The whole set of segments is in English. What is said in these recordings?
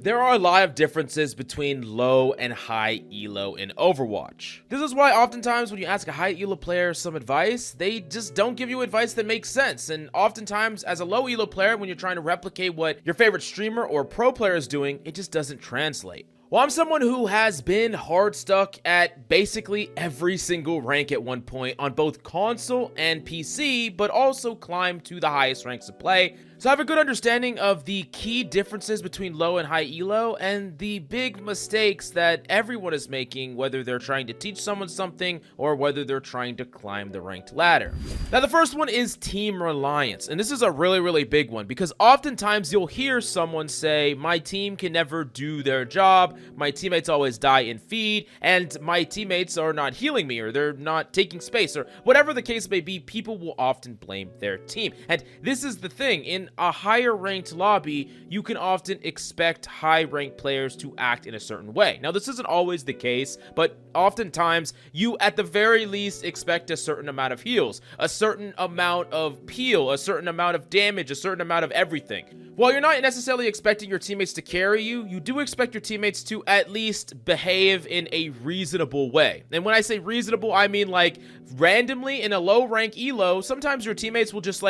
There are a lot of differences between low and high elo in Overwatch. This is why oftentimes when you ask a high elo player some advice, they just don't give you advice that makes sense. And oftentimes as a low elo player, when you're trying to replicate what your favorite streamer or pro player is doing, it just doesn't translate. Well, I'm someone who has been hard stuck at basically every single rank at one point on both console and PC, but also climbed to the highest ranks of play. So I have a good understanding of the key differences between low and high elo and the big mistakes that everyone is making, whether they're trying to teach someone something or whether they're trying to climb the ranked ladder. Now, the first one is team reliance, and this is a really big one because oftentimes you'll hear someone say, my team can never do their job, my teammates always die in feed, and my teammates are not healing me, or they're not taking space, or whatever the case may be. People will often blame their team. And this is the thing, in a higher ranked lobby, you can often expect high ranked players to act in a certain way. Now, this isn't always the case, but oftentimes you at the very least expect a certain amount of heals, a certain amount of peel, a certain amount of damage, a certain amount of everything. While you're not necessarily expecting your teammates to carry you, you do expect your teammates to at least behave in a reasonable way. And when I say reasonable, I mean like randomly in a low rank elo, sometimes your teammates will just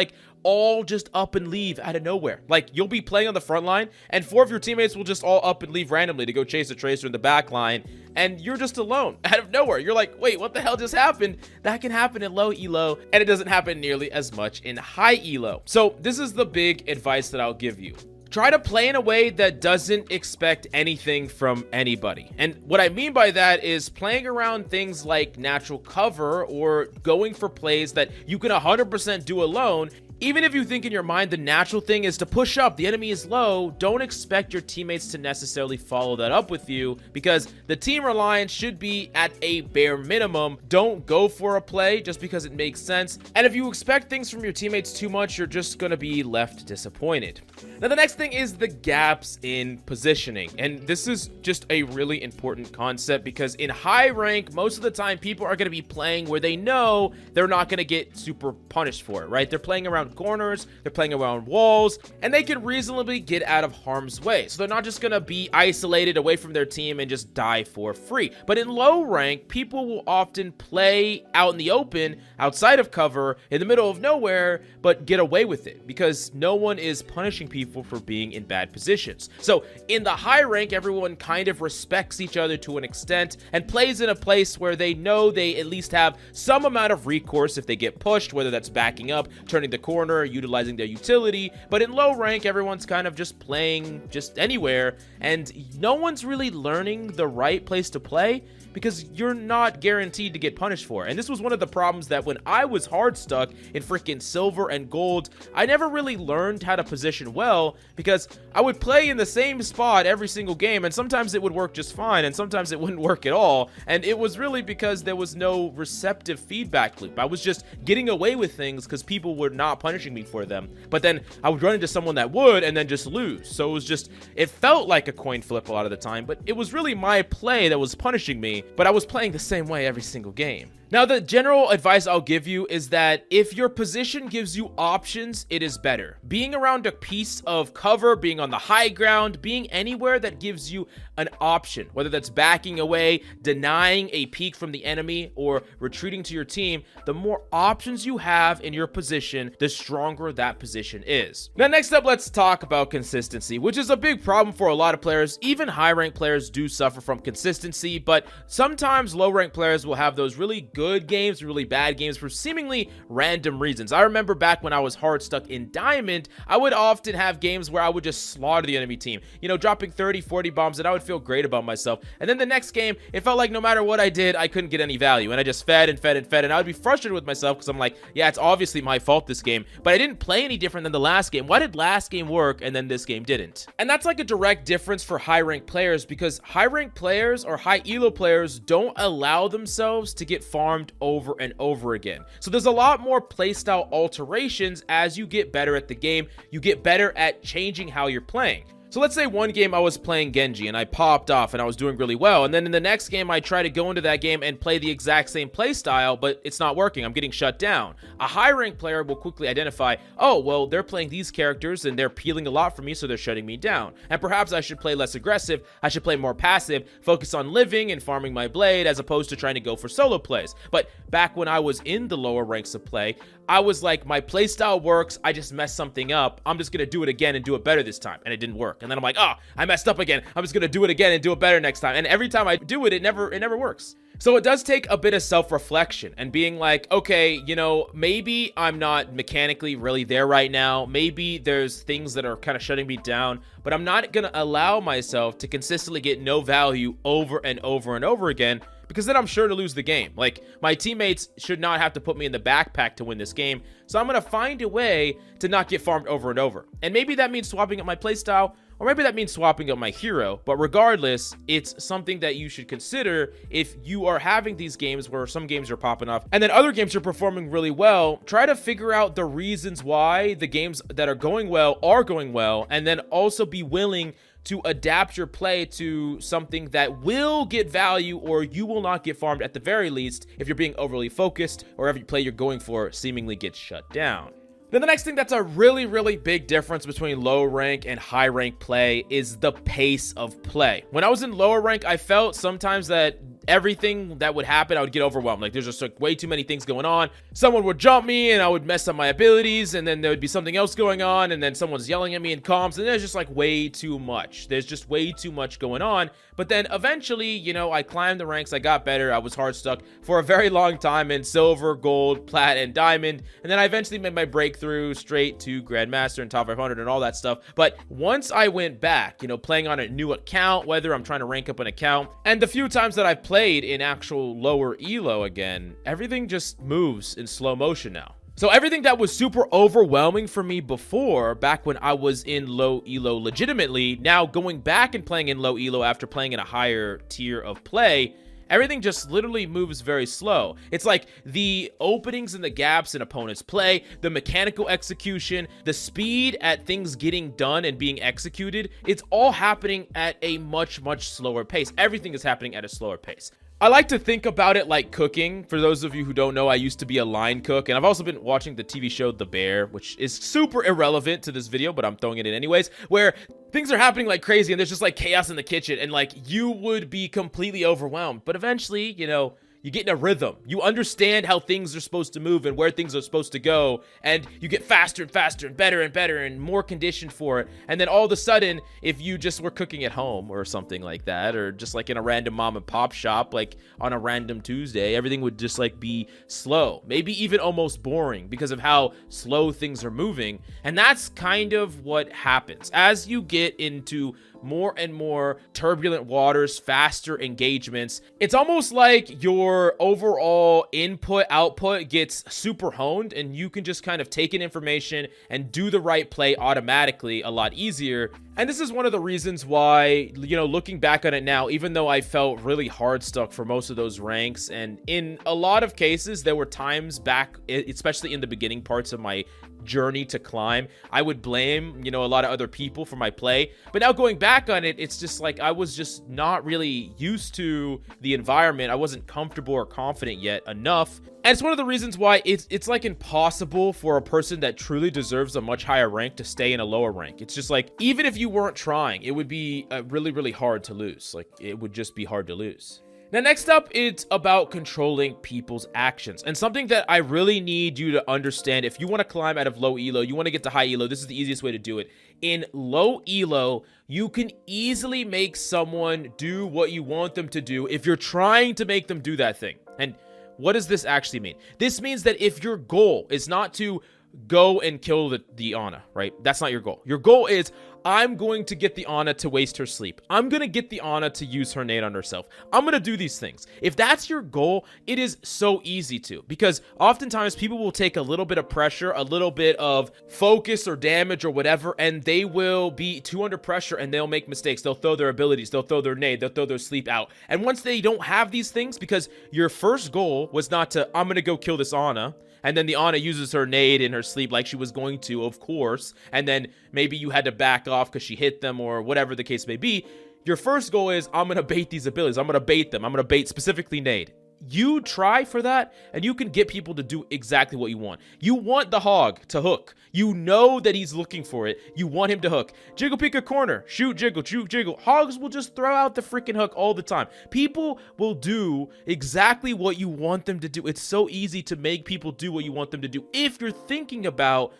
all up and leave out of nowhere. Like, you'll be playing on the front line and 4 of your teammates will just all up and leave randomly to go chase a tracer in the back line, and you're just alone out of nowhere. You're like, wait, what the hell just happened? That can happen in low elo, and it doesn't happen nearly as much in high elo. So this is the big advice that I'll give you. Try to play in a way that doesn't expect anything from anybody. And what I mean by that is playing around things like natural cover or going for plays that you can 100% do alone. Even if you think in your mind the natural thing is to push up, the enemy is low, don't expect your teammates to necessarily follow that up with you, because the team reliance should be at a bare minimum. Don't go for a play just because it makes sense. And if you expect things from your teammates too much, you're just going to be left disappointed. Now, the next thing is the gaps in positioning. And this is just a really important concept because in high rank, most of the time people are going to be playing where they know they're not going to get super punished for it, right? They're playing around corners, they're playing around walls, and they can reasonably get out of harm's way. So they're not just gonna be isolated away from their team and just die for free. But in low rank, people will often play out in the open, outside of cover, in the middle of nowhere, but get away with it because no one is punishing people for being in bad positions. So in the high rank, everyone kind of respects each other to an extent and plays in a place where they know they at least have some amount of recourse if they get pushed, whether that's backing up, turning the corner, utilizing their utility. But in low rank, everyone's kind of just playing just anywhere, and no one's really learning the right place to play because you're not guaranteed to get punished for it. And this was one of the problems that when I was hard stuck in freaking silver and gold, I never really learned how to position well because I would play in the same spot every single game, and sometimes it would work just fine and sometimes it wouldn't work at all. And it was really because there was no receptive feedback loop. I was just getting away with things because people were not punishing me for them, but then I would run into someone that would and then just lose. So it was just, it felt like a coin flip a lot of the time, but it was really my play that was punishing me, but I was playing the same way every single game. Now, the general advice I'll give you is that if your position gives you options, it is better. Being around a piece of cover, being on the high ground, being anywhere that gives you an option, whether that's backing away, denying a peek from the enemy, or retreating to your team, the more options you have in your position, the stronger that position is. Now, next up, let's talk about consistency, which is a big problem for a lot of players. Even high-ranked players do suffer from consistency, but sometimes low-ranked players will have those really good games, really bad games for seemingly random reasons. I remember back when I was hard stuck in Diamond, I would often have games where I would just slaughter the enemy team, you know, dropping 30, 40 bombs, and I would feel great about myself. And then the next game, it felt like no matter what I did, I couldn't get any value, and I just fed and fed and fed, and I would be frustrated with myself because I'm like, yeah, it's obviously my fault this game, but I didn't play any different than the last game. Why did last game work and then this game didn't? And that's like a direct difference for high ranked players because high ranked players or high elo players don't allow themselves to get farmed over and over again. So there's a lot more playstyle alterations as you get better at the game. You get better at changing how you're playing. So let's say one game I was playing Genji and I popped off and I was doing really well, and then in the next game I try to go into that game and play the exact same play style, but it's not working. I'm getting shut down. A high rank player will quickly identify, oh, well, they're playing these characters and they're peeling a lot from me, so they're shutting me down. And perhaps I should play less aggressive, I should play more passive, focus on living and farming my blade as opposed to trying to go for solo plays. But back when I was in the lower ranks of play, I was like, my playstyle works, I just messed something up, I'm just gonna do it again and do it better this time, and it didn't work. And then I'm like, oh, I messed up again, I'm just gonna do it again and do it better next time. And every time I do it, it never works. So it does take a bit of self-reflection and being like, okay, you know, maybe I'm not mechanically really there right now, maybe there's things that are kind of shutting me down, but I'm not gonna allow myself to consistently get no value over and over and over again, because then I'm sure to lose the game. Like, my teammates should not have to put me in the backpack to win this game, so I'm gonna find a way to not get farmed over and over. And maybe that means swapping up my playstyle, or maybe that means swapping up my hero, but regardless, it's something that you should consider if you are having these games where some games are popping off, and then other games are performing really well. Try to figure out the reasons why the games that are going well, and then also be willing to adapt your play to something that will get value, or you will not get farmed at the very least if you're being overly focused or every play you're going for seemingly gets shut down. Then the next thing that's a really big difference between low rank and high rank play is the pace of play. When I was in lower rank, I felt sometimes that everything that would happen, I would get overwhelmed. Like, there's just like way too many things going on. Someone would jump me and I would mess up my abilities, and then there would be something else going on, and then someone's yelling at me in comms, and there's just like way too much. There's just way too much going on. But then eventually, you know, I climbed the ranks, I got better, I was hard stuck for a very long time in silver, gold, plat, and diamond, and then I eventually made my breakthrough straight to Grandmaster and top 500 and all that stuff. But once I went back, you know, playing on a new account, whether I'm trying to rank up an account, and the few times that I've played in actual lower elo again, everything just moves in slow motion now. So everything that was super overwhelming for me before, back when I was in low elo legitimately, now going back and playing in low elo after playing in a higher tier of play, everything just literally moves very slow. It's like the openings and the gaps in opponents' play, the mechanical execution, the speed at things getting done and being executed, it's all happening at a much slower pace. Everything is happening at a slower pace. I like to think about it like cooking. For those of you who don't know, I used to be a line cook, and I've also been watching the TV show The Bear, which is super irrelevant to this video, but I'm throwing it in anyways, where things are happening like crazy and there's just like chaos in the kitchen, and like you would be completely overwhelmed. But eventually, you know, you get in a rhythm. You understand how things are supposed to move and where things are supposed to go, and you get faster and faster and better and more conditioned for it. And then all of a sudden, if you just were cooking at home or something like that, or just like in a random mom and pop shop, like on a random Tuesday, everything would just like be slow, maybe even almost boring because of how slow things are moving. And that's kind of what happens as you get into more and more turbulent waters, faster engagements. It's almost like your overall input output gets super honed, and you can just kind of take in information and do the right play automatically a lot easier. And this is one of the reasons why, you know, looking back on it now, even though I felt really hard stuck for most of those ranks, and in a lot of cases there were times back, especially in the beginning parts of my journey to climb, I would blame, you know, a lot of other people for my play. But now going back on it, it's just like I was just not really used to the environment. I wasn't comfortable or confident yet enough. And it's one of the reasons why it's like impossible for a person that truly deserves a much higher rank to stay in a lower rank. It's just like, even if you weren't trying, it would be really hard to lose. Like, it would just be hard to lose. Now, next up, it's about controlling people's actions. And something that I really need you to understand, if you want to climb out of low elo, you want to get to high elo, this is the easiest way to do it. In low elo, you can easily make someone do what you want them to do if you're trying to make them do that thing. And what does this actually mean? This means that if your goal is not to go and kill the Ana, right? That's not your goal. Your goal is, I'm going to get the Ana to waste her sleep. I'm going to get the Ana to use her nade on herself. I'm going to do these things. If that's your goal, it is so easy to, because oftentimes people will take a little bit of pressure, a little bit of focus or damage or whatever, and they will be too under pressure and they'll make mistakes. They'll throw their abilities, they'll throw their nade, they'll throw their sleep out. And once they don't have these things, because your first goal was not to, I'm going to go kill this Ana, and then the Ana uses her nade in her sleep like she was going to, of course, and then maybe you had to back off because she hit them or whatever the case may be. Your first goal is, I'm going to bait these abilities. I'm going to bait them. I'm going to bait specifically nade. You try for that, and you can get people to do exactly what you want. You want the hog to hook. You know that he's looking for it. You want him to hook. Jiggle peek a corner. Shoot, jiggle, shoot, jiggle. Hogs will just throw out the freaking hook all the time. People will do exactly what you want them to do. It's so easy to make people do what you want them to do if you're thinking about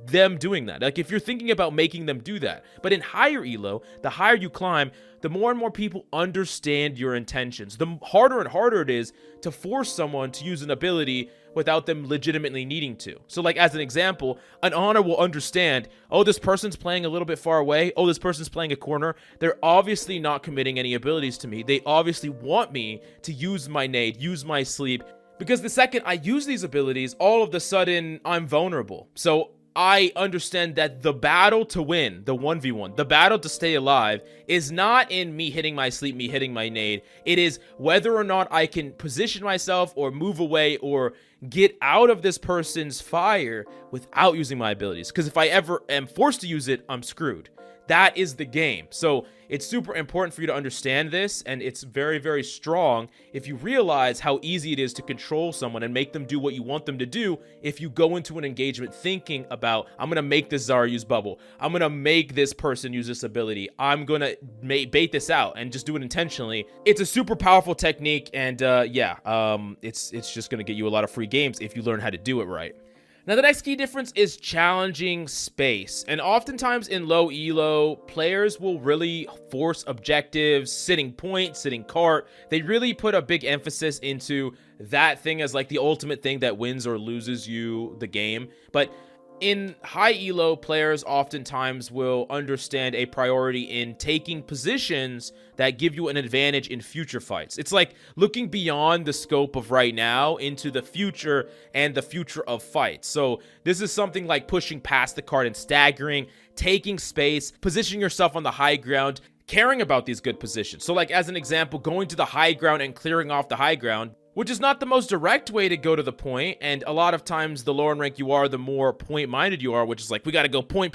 them doing that. Like, if you're thinking about making them do that. But in higher elo, the higher you climb, the more and more people understand your intentions. The harder and harder it is to force someone to use an ability without them legitimately needing to. So, like, as an example, an Ana will understand, oh, this person's playing a little bit far away. Oh, this person's playing a corner. They're obviously not committing any abilities to me. They obviously want me to use my nade, use my sleep, because the second I use these abilities, all of a sudden, I'm vulnerable. So I understand that the battle to win, the 1v1, the battle to stay alive is not in me hitting my sleep, me hitting my nade. It is whether or not I can position myself or move away or get out of this person's fire without using my abilities. Because if I ever am forced to use it, I'm screwed. That is the game. So it's super important for you to understand this, and it's very, very strong if you realize how easy it is to control someone and make them do what you want them to do if you go into an engagement thinking about, I'm going to make this Zarya use bubble. I'm going to make this person use this ability. I'm going to bait this out and just do it intentionally. It's a super powerful technique, and it's just going to get you a lot of free games if you learn how to do it right. Now, the next key difference is challenging space. And oftentimes in low elo, players will really force objectives, sitting point, sitting cart. They really put a big emphasis into that thing as like the ultimate thing that wins or loses you the game. But in high elo, players oftentimes will understand a priority in taking positions that give you an advantage in future fights. It's like looking beyond the scope of right now into the future and the future of fights. So this is something like pushing past the card and staggering, taking space, positioning yourself on the high ground, caring about these good positions. So like as an example, going to the high ground and clearing off the high ground, which is not the most direct way to go to the point, and a lot of times the lower in rank you are, the more point-minded you are, which is like, we got to go point,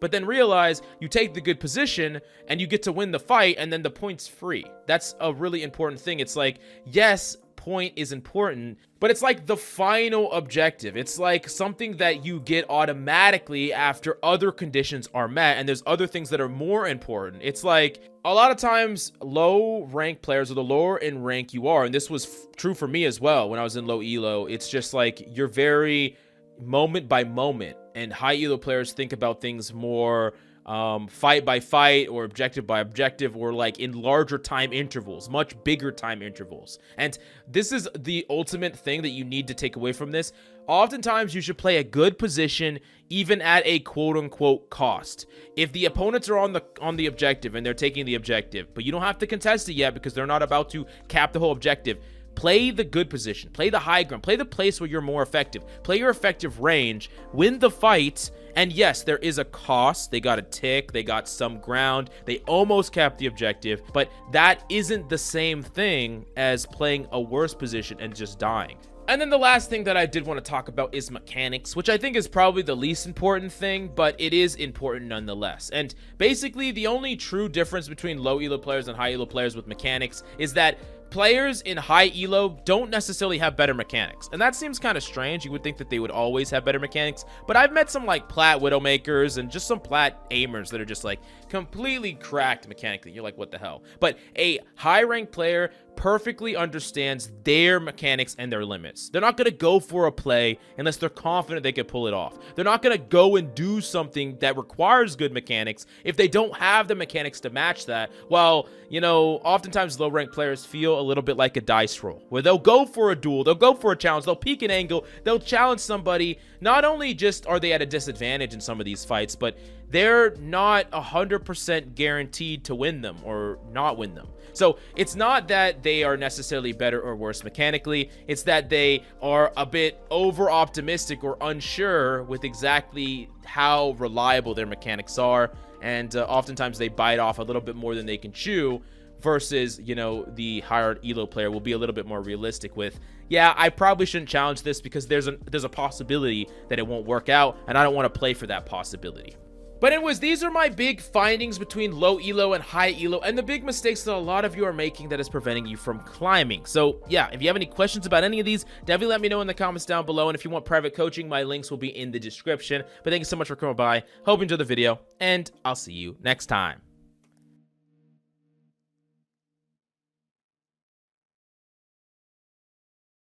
but then realize you take the good position, and you get to win the fight, and then the point's free. That's a really important thing. It's like, yes, point is important, but it's like the final objective. It's like something that you get automatically after other conditions are met, and there's other things that are more important. It's like a lot of times low rank players, or the lower in rank you are, and this was true for me as well when I was in low elo, it's just like you're very moment by moment, and high elo players think about things more fight by fight or objective by objective, or like in larger time intervals, much bigger time intervals. And this is the ultimate thing that you need to take away from this. Oftentimes you should play a good position even at a quote-unquote cost. If the opponents are on the objective and they're taking the objective, but you don't have to contest it yet because they're not about to cap the whole objective, play the good position, play the high ground, play the place where you're more effective, play your effective range, win the fight. And yes, there is a cost. They got a tick, they got some ground, they almost capped the objective, but that isn't the same thing as playing a worse position and just dying. And then the last thing that I did want to talk about is mechanics, which I think is probably the least important thing, but it is important nonetheless. And basically, the only true difference between low elo players and high elo players with mechanics is that players in high elo don't necessarily have better mechanics. And that seems kind of strange. You would think that they would always have better mechanics, but I've met some like plat widowmakers and just some plat aimers that are just like completely cracked mechanically. You're like, what the hell? But a high rank player perfectly understands their mechanics and their limits. They're not going to go for a play unless they're confident they can pull it off. They're not going to go and do something that requires good mechanics if they don't have the mechanics to match that. Well, you know, oftentimes low rank players feel a little bit like a dice roll, where they'll go for a duel, they'll go for a challenge, they'll peek an angle, they'll challenge somebody. Not only just are they at a disadvantage in some of these fights, but they're not 100% guaranteed to win them or not win them. So it's not that they are necessarily better or worse mechanically, it's that they are a bit over optimistic or unsure with exactly how reliable their mechanics are, and oftentimes they bite off a little bit more than they can chew versus, you know, the higher elo player will be a little bit more realistic with, yeah, I probably shouldn't challenge this because there's a possibility that it won't work out, and I don't want to play for that possibility. But anyways, these are my big findings between low elo and high elo, and the big mistakes that a lot of you are making that is preventing you from climbing. So yeah, if you have any questions about any of these, definitely let me know in the comments down below. And if you want private coaching, my links will be in the description. But thank you so much for coming by. Hope you enjoyed the video, and I'll see you next time.